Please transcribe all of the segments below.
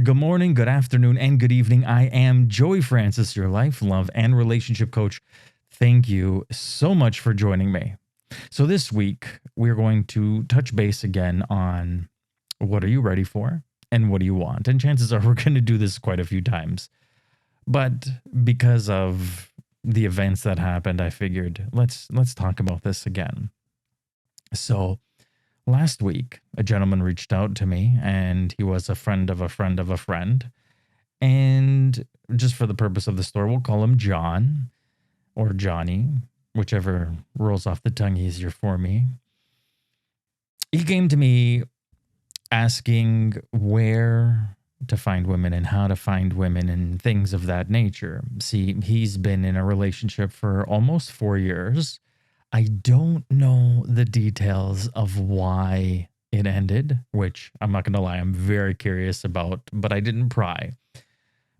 Good morning, good afternoon, and good evening. I am Joey Francis, your life, love, and relationship coach. Thank you so much for joining me. So, this week, we're going to touch base again on what are you ready for and what do you want? And chances are we're going to do this quite a few times. But because of the events that happened, I figured let's talk about this again. So, last week, a gentleman reached out to me and he was a friend of a friend of a friend. And just for the purpose of the story, we'll call him John or Johnny, whichever rolls off the tongue easier for me. He came to me asking where to find women and how to find women and things of that nature. See, he's been in a relationship for almost 4 years. I don't know the details of why it ended, which I'm not going to lie, I'm very curious about, but I didn't pry.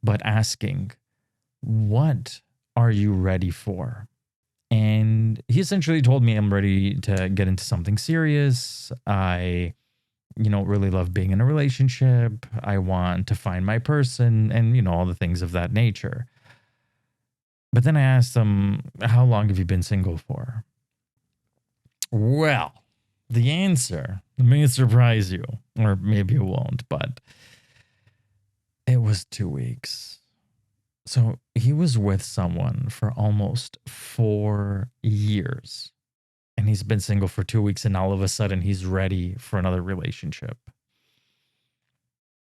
But asking, what are you ready for? And he essentially told me I'm ready to get into something serious. I, really love being in a relationship. I want to find my person and, all the things of that nature. But then I asked him, how long have you been single for? Well, the answer may surprise you, or maybe it won't, but it was 2 weeks. So he was with someone for almost 4 years, and he's been single for 2 weeks, and all of a sudden he's ready for another relationship.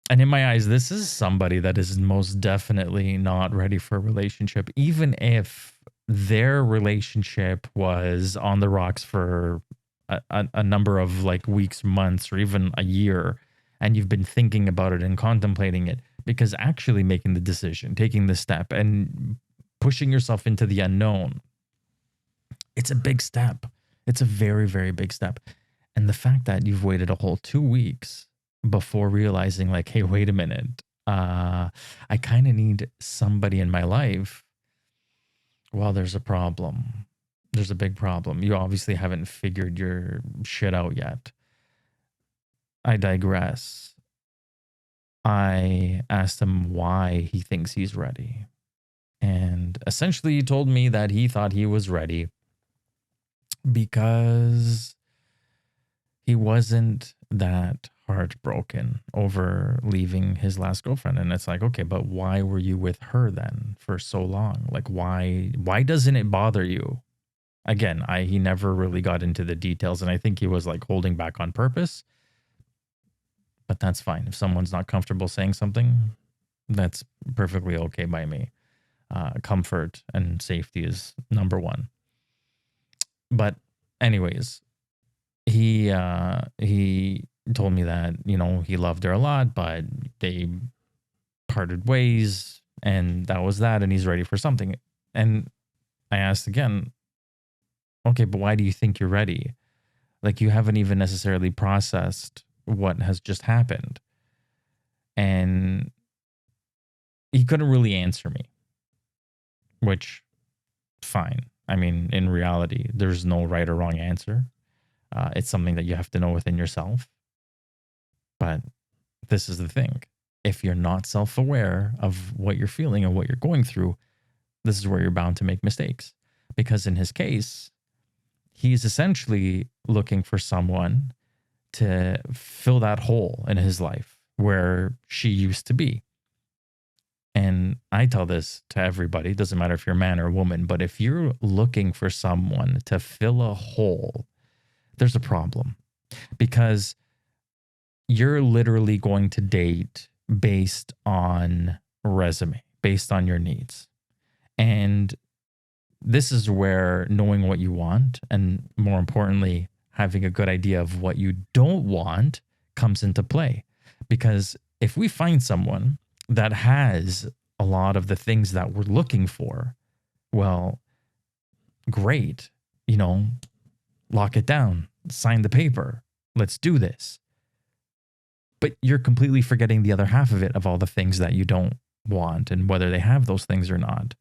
And in my eyes, this is somebody that is most definitely not ready for a relationship, even if their relationship was on the rocks for a number of like weeks, months, or even a year, and you've been thinking about it and contemplating it, because actually making the decision, taking the step, and pushing yourself into the unknown, it's a big step. It's a very, very big step. And the fact that you've waited a whole 2 weeks before realizing, like, hey, wait a minute, I kind of need somebody in my life. Well, there's a problem. There's a big problem. You obviously haven't figured your shit out yet. I digress. I asked him why he thinks he's ready. And essentially, he told me that he thought he was ready because he wasn't that heartbroken over leaving his last girlfriend. And it's like, okay, but why were you with her then for so long? Like, why doesn't it bother you? Again, he never really got into the details, and I think he was like holding back on purpose. But that's fine. If someone's not comfortable saying something, that's perfectly okay by me. Comfort and safety is number one. But anyways, he told me that he loved her a lot, but they parted ways, and that was that. And he's ready for something. And I asked again, okay, but why do you think you're ready? Like, you haven't even necessarily processed what has just happened. And he couldn't really answer me, which fine. I mean, in reality, there's no right or wrong answer. It's something that you have to know within yourself. But this is the thing. If you're not self-aware of what you're feeling and what you're going through, this is where you're bound to make mistakes. Because in his case, he's essentially looking for someone to fill that hole in his life where she used to be. And I tell this to everybody, it doesn't matter if you're a man or a woman, but if you're looking for someone to fill a hole, there's a problem, because you're literally going to date based on resume, based on your needs. And this is where knowing what you want, and more importantly, having a good idea of what you don't want, comes into play. Because if we find someone that has a lot of the things that we're looking for, well, great, lock it down, sign the paper, let's do this. But you're completely forgetting the other half of it, of all the things that you don't want and whether they have those things or not.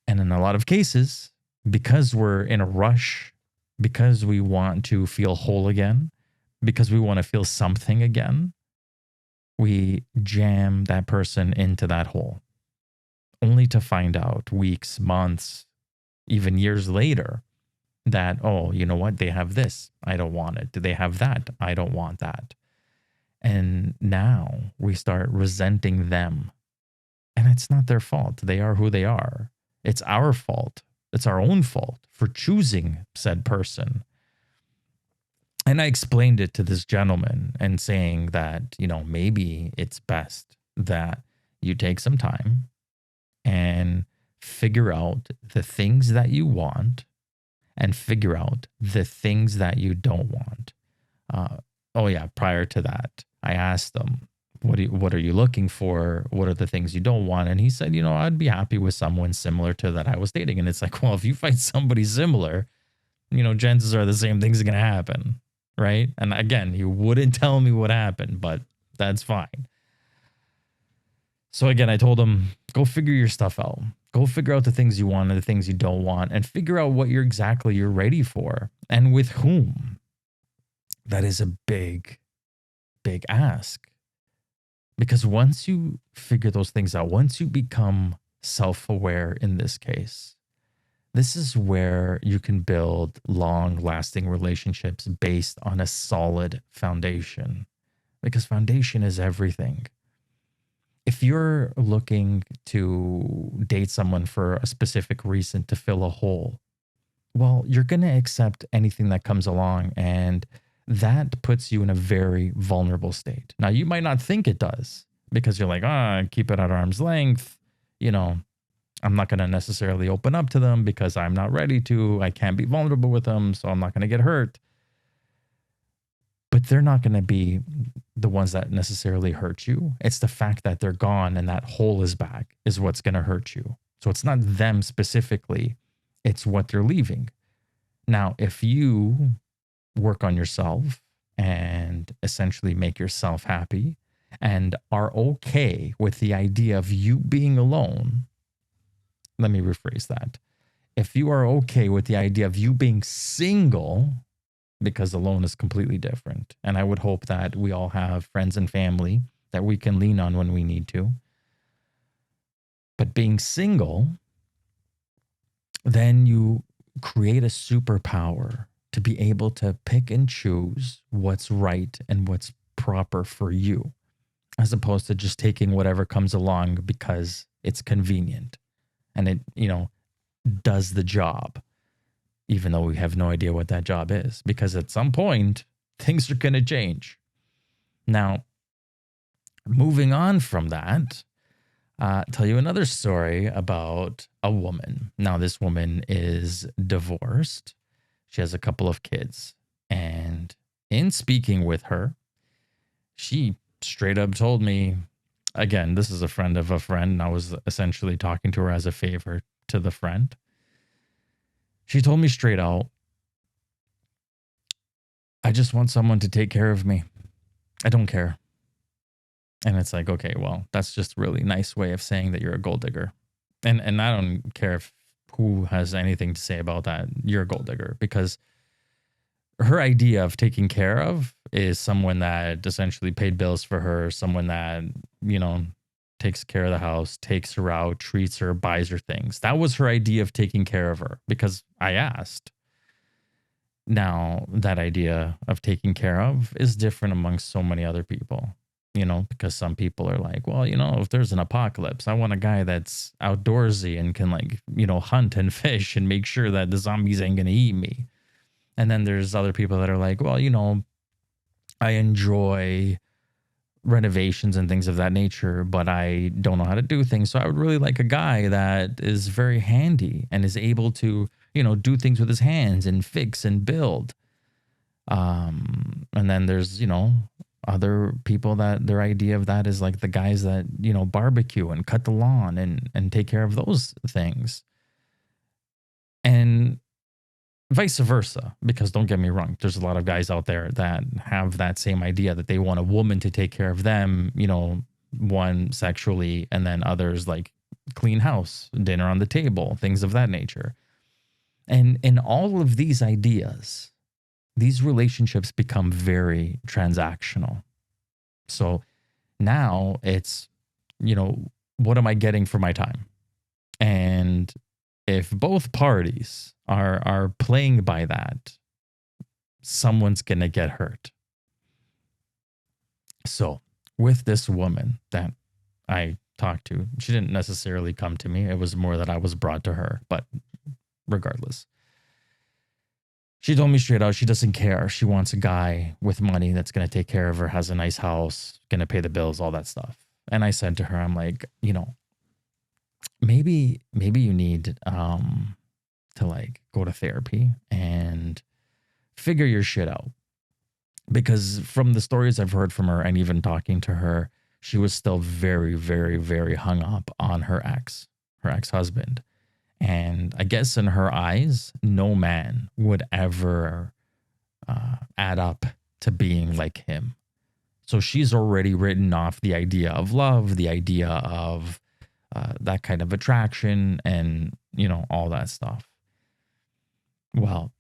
And in a lot of cases, because we're in a rush, because we want to feel whole again, because we want to feel something again, We jam that person into that hole, only to find out weeks, months, even years later that, oh, you know what? They have this. I don't want it. Do they have that? I don't want that. And now we start resenting them. And it's not their fault. They are who they are. It's our fault. It's our own fault for choosing said person. And I explained it to this gentleman and saying that, maybe it's best that you take some time and figure out the things that you want and figure out the things that you don't want. Prior to that, I asked them, what are you looking for? What are the things you don't want? And he said, I'd be happy with someone similar to that I was dating. And it's like, well, if you find somebody similar, chances are the same thing's going to happen. Right. And again, he wouldn't tell me what happened, but that's fine. So again, I told him, go figure your stuff out. Go figure out the things you want and the things you don't want, and figure out what you're ready for and with whom. That is a big, big ask. Because once you figure those things out, once you become self-aware in this case, this is where you can build long-lasting relationships based on a solid foundation. Because foundation is everything. If you're looking to date someone for a specific reason to fill a hole, well, you're going to accept anything that comes along, and that puts you in a very vulnerable state. Now, you might not think it does because you're like, keep it at arm's length. I'm not going to necessarily open up to them because I'm not ready to. I can't be vulnerable with them, so I'm not going to get hurt. But they're not going to be the ones that necessarily hurt you. It's the fact that they're gone and that hole is back is what's going to hurt you. So it's not them specifically. It's what they're leaving. Now, if you work on yourself and essentially make yourself happy and are okay with the idea of you being alone, let me rephrase that. If you are okay with the idea of you being single, because alone is completely different. And I would hope that we all have friends and family that we can lean on when we need to. But being single, then you create a superpower to be able to pick and choose what's right and what's proper for you, as opposed to just taking whatever comes along because it's convenient and it, does the job. Even though we have no idea what that job is, because at some point, things are going to change. Now, moving on from that, tell you another story about a woman. Now, this woman is divorced. She has a couple of kids. And in speaking with her, she straight up told me, again, this is a friend of a friend, and I was essentially talking to her as a favor to the friend. She told me straight out, I just want someone to take care of me. I don't care. And it's like, okay, well, that's just a really nice way of saying that you're a gold digger. And I don't care if who has anything to say about that. You're a gold digger, because her idea of taking care of is someone that essentially paid bills for her, someone that, takes care of the house, takes her out, treats her, buys her things. That was her idea of taking care of her, because I asked. Now, that idea of taking care of is different amongst so many other people, because some people are like, well, if there's an apocalypse, I want a guy that's outdoorsy and can hunt and fish and make sure that the zombies ain't going to eat me. And then there's other people that are like, well, I enjoy renovations and things of that nature, but I don't know how to do things. So I would really like a guy that is very handy and is able to, do things with his hands and fix and build. And then there's, other people that their idea of that is like the guys that, barbecue and cut the lawn and take care of those things. And vice versa, because don't get me wrong, there's a lot of guys out there that have that same idea that they want a woman to take care of them, one sexually, and then others like clean house, dinner on the table, things of that nature. And in all of these ideas, these relationships become very transactional. So Now it's, what am I getting for my time? And if both parties are playing by that, someone's gonna get hurt. So with this woman that I talked to, she didn't necessarily come to me. It was more that I was brought to her. But regardless, she told me straight out she doesn't care. She wants a guy with money that's going to take care of her, has a nice house, going to pay the bills, all that stuff. And I said to her, I'm like, maybe you need to like go to therapy and figure your shit out. Because from the stories I've heard from her and even talking to her, she was still very, very, very hung up on her ex-husband. And I guess in her eyes, no man would ever add up to being like him. So she's already written off the idea of love, the idea of that kind of attraction, and, all that stuff. Well,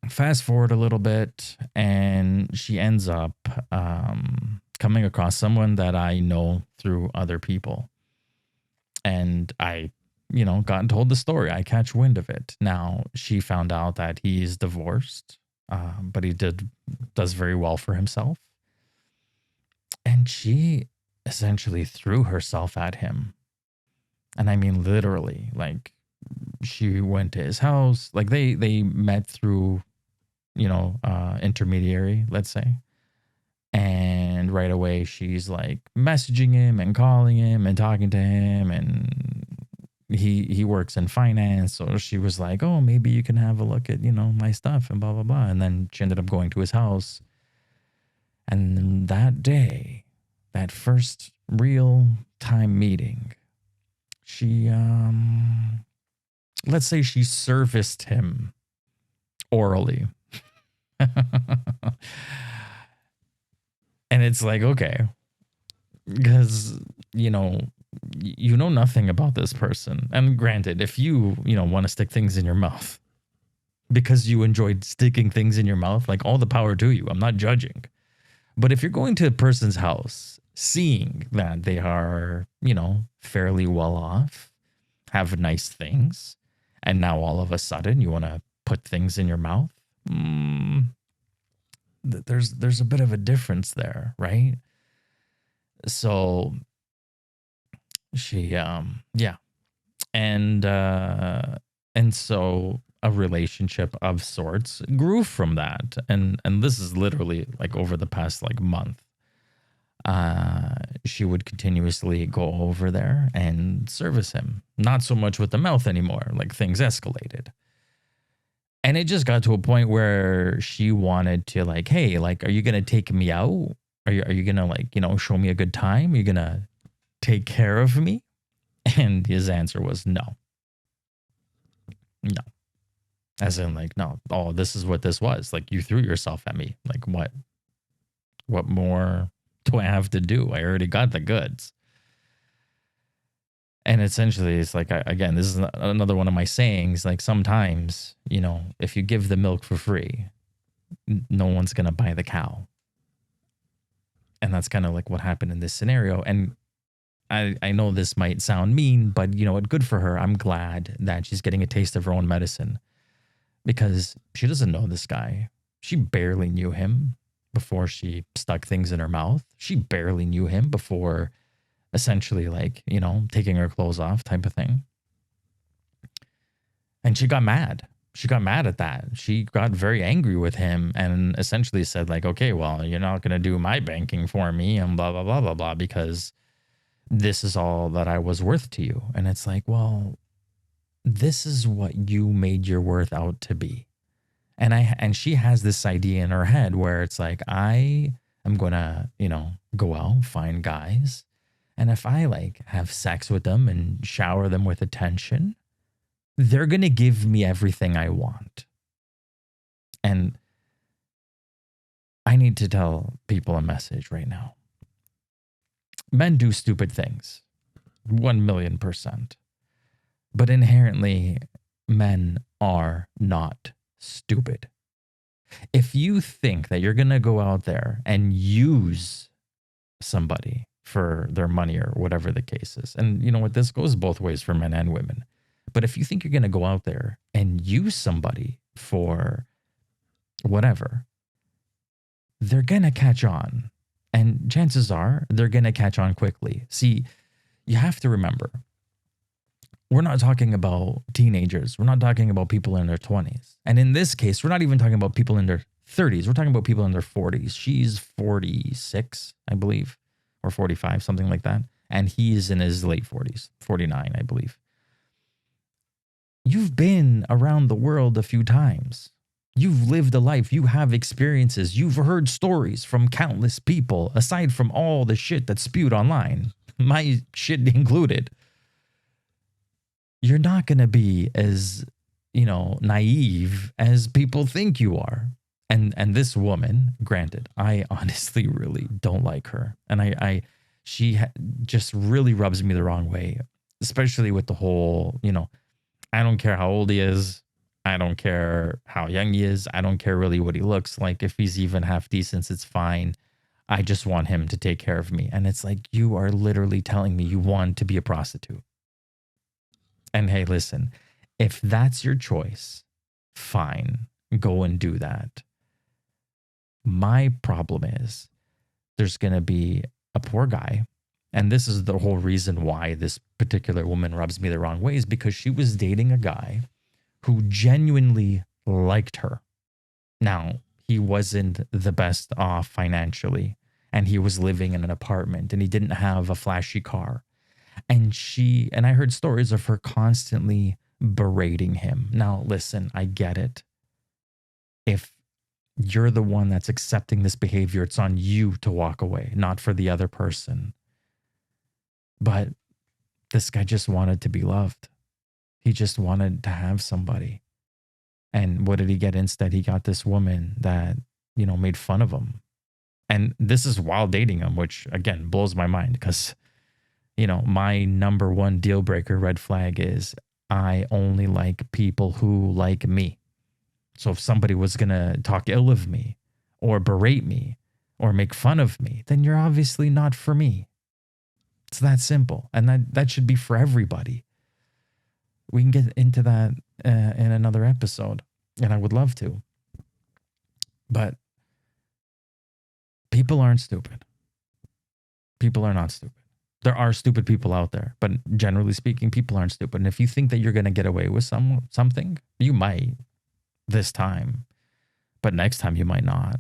fast forward a little bit, and she ends up coming across someone that I know through other people. And I gotten told the story. I catch wind of it. Now, she found out that he's divorced, but he does very well for himself. And she essentially threw herself at him. And I mean, literally, like, she went to his house. Like, they met through, intermediary, let's say. And right away, she's like messaging him and calling him and talking to him, and he works in finance. So she was like, oh, maybe you can have a look at, my stuff and blah, blah, blah. And then she ended up going to his house. And that day, that first real time meeting, she, let's say she serviced him orally. And it's like, okay, because, you know nothing about this person. And granted, if you want to stick things in your mouth because you enjoyed sticking things in your mouth, like, all the power to you. I'm not judging. But if you're going to a person's house, seeing that they are, fairly well off, have nice things, and now all of a sudden you want to put things in your mouth, there's a bit of a difference there, right? So she, yeah. And so a relationship of sorts grew from that. And this is literally like over the past like month. She would continuously go over there and service him. Not so much with the mouth anymore, like things escalated. And it just got to a point where she wanted to, like, hey, like, are you going to take me out? Are you going to, like, show me a good time? Are you going to take care of me? And his answer was no. No. As in, like, no. Oh, this is what this was. Like, you threw yourself at me. Like, what? What more do I have to do? I already got the goods. And essentially, it's like, again, this is another one of my sayings. Like, sometimes, if you give the milk for free, no one's going to buy the cow. And that's kind of like what happened in this scenario. And I know this might sound mean, but you know what? Good for her. I'm glad that she's getting a taste of her own medicine, because she doesn't know this guy. She barely knew him before she stuck things in her mouth. She barely knew him before essentially, like, taking her clothes off type of thing. And she got mad. She got mad at that. She got very angry with him and essentially said, like, okay, well, you're not going to do my banking for me and blah, blah, blah, blah, blah, because this is all that I was worth to you. And it's like, well, this is what you made your worth out to be. And she has this idea in her head where it's like, I am going to, go out, find guys. And if I like have sex with them and shower them with attention, they're going to give me everything I want. And I need to tell people a message right now. Men do stupid things, 1,000,000%. But inherently, men are not stupid. If you think that you're going to go out there and use somebody for their money or whatever the case is. And you know what? This goes both ways for men and women. But if you think you're going to go out there and use somebody for whatever, they're going to catch on. And chances are they're going to catch on quickly. See, you have to remember, we're not talking about teenagers. We're not talking about people in their 20s. And in this case, we're not even talking about people in their 30s. We're talking about people in their 40s. She's 46, I believe, or 45, something like that. And he's in his late 40s, 49, I believe. You've been around the world a few times. You've lived a life. You have experiences. You've heard stories from countless people, aside from all the shit that's spewed online, my shit included. You're not going to be as, naive as people think you are. And this woman, granted, I honestly really don't like her. And she just really rubs me the wrong way, especially with the whole, I don't care how old he is. I don't care how young he is. I don't care really what he looks like. If he's even half decent, it's fine. I just want him to take care of me. And it's like, you are literally telling me you want to be a prostitute. And hey, listen, if that's your choice, fine, go and do that. My problem is there's going to be a poor guy. And this is the whole reason why this particular woman rubs me the wrong way, is because she was dating a guy who genuinely liked her. Now, he wasn't the best off financially, and he was living in an apartment, and he didn't have a flashy car. And I heard stories of her constantly berating him. Now, listen, I get it. If you're the one that's accepting this behavior, it's on you to walk away, not for the other person. But this guy just wanted to be loved. He just wanted to have somebody. And what did he get instead? He got this woman that, made fun of him. And this is while dating him, which again blows my mind because, my number one deal breaker red flag is I only like people who like me. So if somebody was going to talk ill of me or berate me or make fun of me, then you're obviously not for me. It's that simple. And that should be for everybody. We can get into that in another episode, and I would love to. But people aren't stupid. People are not stupid. There are stupid people out there, but generally speaking, people aren't stupid. And if you think that you're going to get away with something, you might this time, but next time you might not.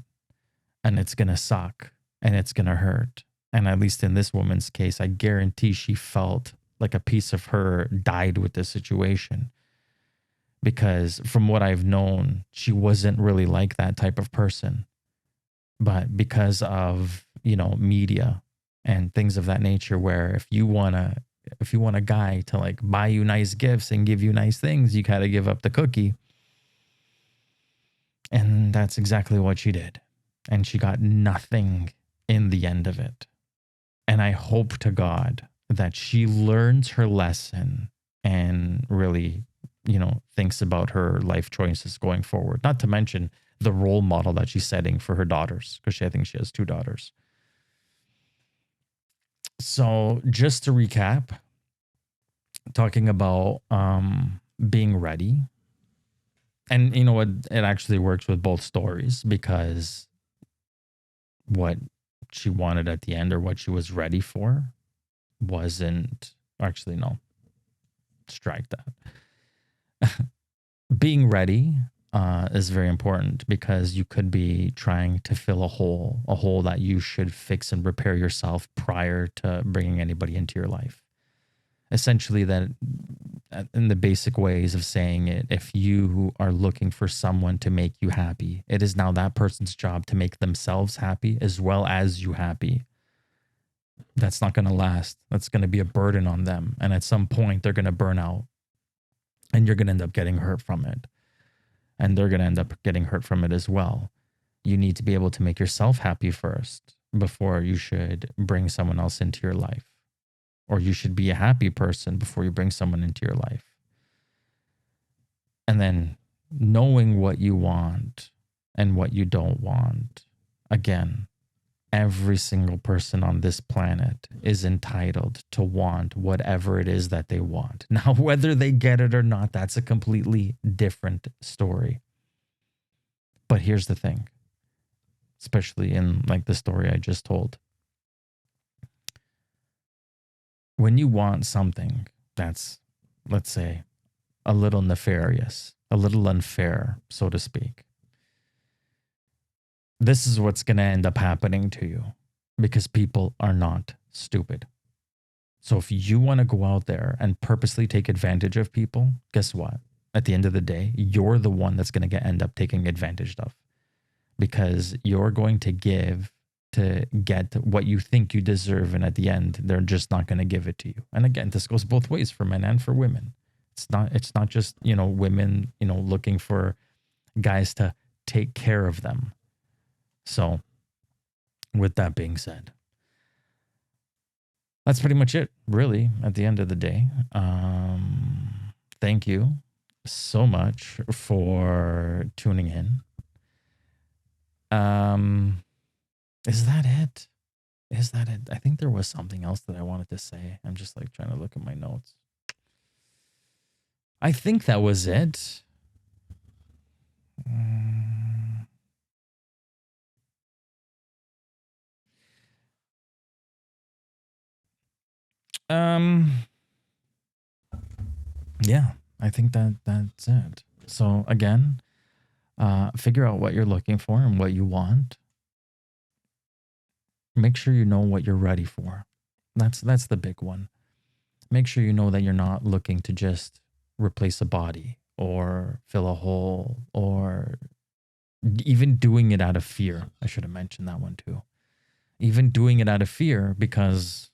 And it's going to suck and it's going to hurt. And at least in this woman's case, I guarantee she felt like a piece of her died with this situation. Because from what I've known, she wasn't really like that type of person. But because of, media and things of that nature, where if you want a guy to like buy you nice gifts and give you nice things, you got to give up the cookie. And that's exactly what she did. And she got nothing in the end of it. And I hope to God that she learns her lesson and really, thinks about her life choices going forward. Not to mention the role model that she's setting for her daughters, because I think she has 2 daughters. So just to recap, talking about being ready. And you know what? It actually works with both stories, because what she wanted at the end, or what she was ready for, wasn't actually, no, strike that. Being ready is very important, because you could be trying to fill a hole that you should fix and repair yourself prior to bringing anybody into your life. Essentially, that in the basic ways of saying it, if you are looking for someone to make you happy, it is now that person's job to make themselves happy as well as you happy. That's not going to last. That's going to be a burden on them. And at some point, they're going to burn out, and you're going to end up getting hurt from it. And they're going to end up getting hurt from it as well. You need to be able to make yourself happy first before you should bring someone else into your life. Or you should be a happy person before you bring someone into your life. And then knowing what you want and what you don't want. Again, every single person on this planet is entitled to want whatever it is that they want. Now, whether they get it or not, that's a completely different story. But here's the thing, especially in like the story I just told. When you want something that's, let's say, a little nefarious, a little unfair, so to speak, this is what's going to end up happening to you, because people are not stupid. So if you want to go out there and purposely take advantage of people, guess what? At the end of the day, you're the one that's going to end up taking advantage of, because you're going to give to get what you think you deserve. And at the end, they're just not going to give it to you. And again, this goes both ways for men and for women. It's not just, women, looking for guys to take care of them. So with that being said, that's pretty much it, really, at the end of the day. Thank you so much for tuning in. Is that it? Is that it? I think there was something else that I wanted to say. I'm just like trying to look at my notes. I think that was it. Yeah, I think that's it. So again, figure out what you're looking for and what you want. Make sure you know what you're ready for. That's the big one. Make sure you know that you're not looking to just replace a body or fill a hole, or even doing it out of fear. I should have mentioned that one too. Even doing it out of fear, because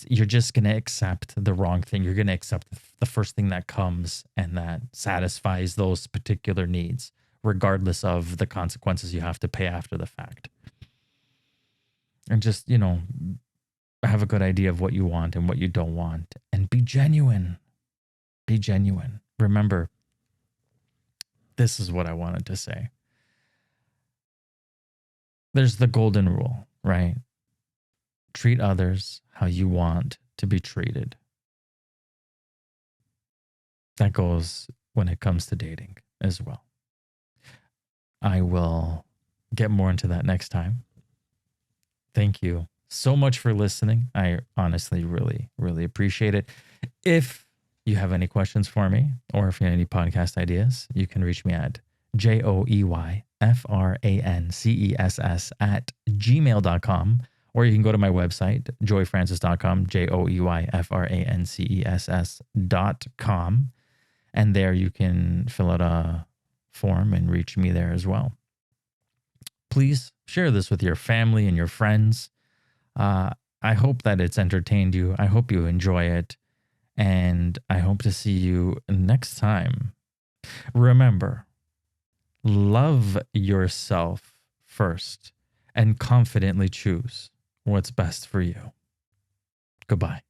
you're just going to accept the wrong thing. You're going to accept the first thing that comes and that satisfies those particular needs, regardless of the consequences you have to pay after the fact. And just, have a good idea of what you want and what you don't want, and be genuine. Be genuine. Remember, this is what I wanted to say. There's the golden rule, right? Treat others how you want to be treated. That goes when it comes to dating as well. I will get more into that next time. Thank you so much for listening. I honestly really, really appreciate it. If you have any questions for me, or if you have any podcast ideas, you can reach me at joeyfrances@gmail.com, or you can go to my website, joyfrances.com, joeyfrances.com. And there you can fill out a form and reach me there as well. Please share this with your family and your friends. I hope that it's entertained you. I hope you enjoy it. And I hope to see you next time. Remember, love yourself first and confidently choose what's best for you. Goodbye.